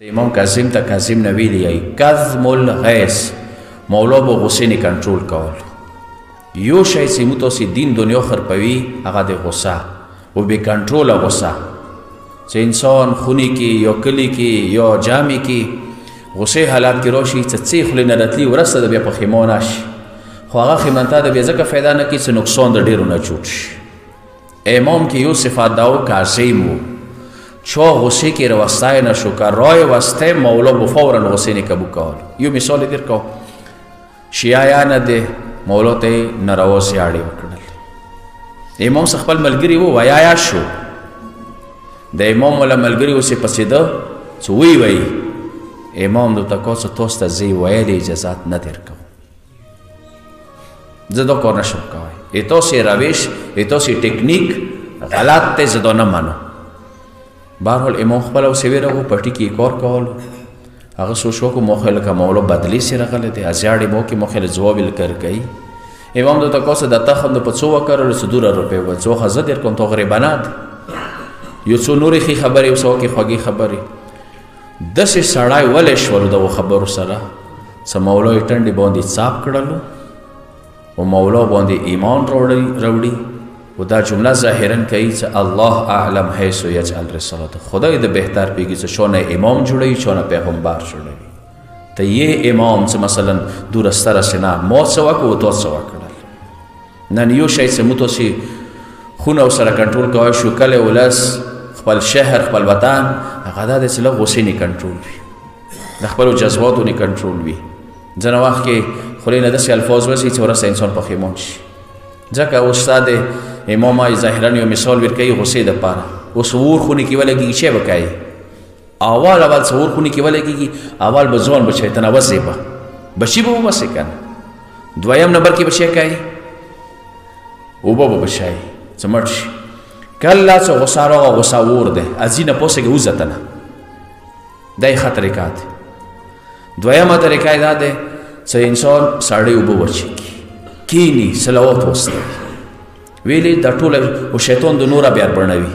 امام کاظم ته کاظم نه ویلي ای کظم الغیظ مولا به غصې نه کنټرول کول. یو شی چې موږ تاسې دین دنیا خرپوي هغه د غصه و بې کنټروله غصه چې انسان خونې کې یا کلي کې یا جامې کې غصې حالات کې راشي چې څه خولې نه راتلي وروسته د بیا پښیمانه شي خو هغه خیمنته د بیا ځکه فایده نه کوي چې نقصان د ډېرو نه چوټ شي. امام کې یو صفات دا و کاظم و چا غصه کې روستای نشو که رای وسته مولا به فورا غصه نه کبو کول. یو مثال در کو شیعیان ده مولا ته ناروا سیاړې وکړل. امام څخه خپل ملګري و ویایا شو د امام ولا ملګري اوسې پسې ده چې وی وی امام د تکو څه تاسو ته زی ویلې اجازه نه درکوم زه دا کار نشم کوی تاسې روش تاسې ټکنیک غلط دی زه دا نه منم. بهرحال امام خپل اوسې ویرغو پټي کې کار کولو هغه سوچ وکړو موخه لکه مولا بدلی سي راغلی دی ازیاړې مو کې موخه جواب لکر کوي. امام د تکو څه د تخم د پڅو وکړل څه دور روپې و څو خزه در کوم تو غریبانات یو څو نورې خي خبرې او څو کې خوږی خبرې دسې سړای ولې شول د خبرو سره څه مولا یې ټنډې باندې صاف کړلو او مولا باندې ایمان راوړي و دا جمله ظاهرا کوي چې الله اعلم حیث یجعل رسالته خدای د بهتر پیږي چې شونه امام جوړوي شونه پیغمبر جوړوي. ته یې امام چې مثلا دورستره سینا مو څه وکړو تو څه وکړل نن یو شی چې موږ تاسې خونه سره کنټرول کوی شو کله ولس خپل شهر خپل وطن هغه دا د سله غصې نه کنټرول وي د خپلو جذباتو نه کنټرول وي. ځینې وخت کې خولې نه داسې الفاظ وسي چې ورسته انسان پښیمان شي ځکه استاد امام ظاهرا یو مثال ورکوي غصې دپاره اوس اور خونې کې ولګېږي چې به کوي اول څه اور خونې کې ولګېږي اول به ځوان به شیطانه وسې به بشي به وبسې که نه دویم نمبر کې به شی کوي اوبه به بشایي څه مړ شي کله څه غصه راغه غصه اور دی ازي نه پوسېږي وځته نه دا یې ښه طریقه دی. دویمه طریقه یې دا دی چې انسان سړی اوبه وچېږي کینی صلوات وستوي ویلې دا ټوله او شیطان د نوره بیا بڼوي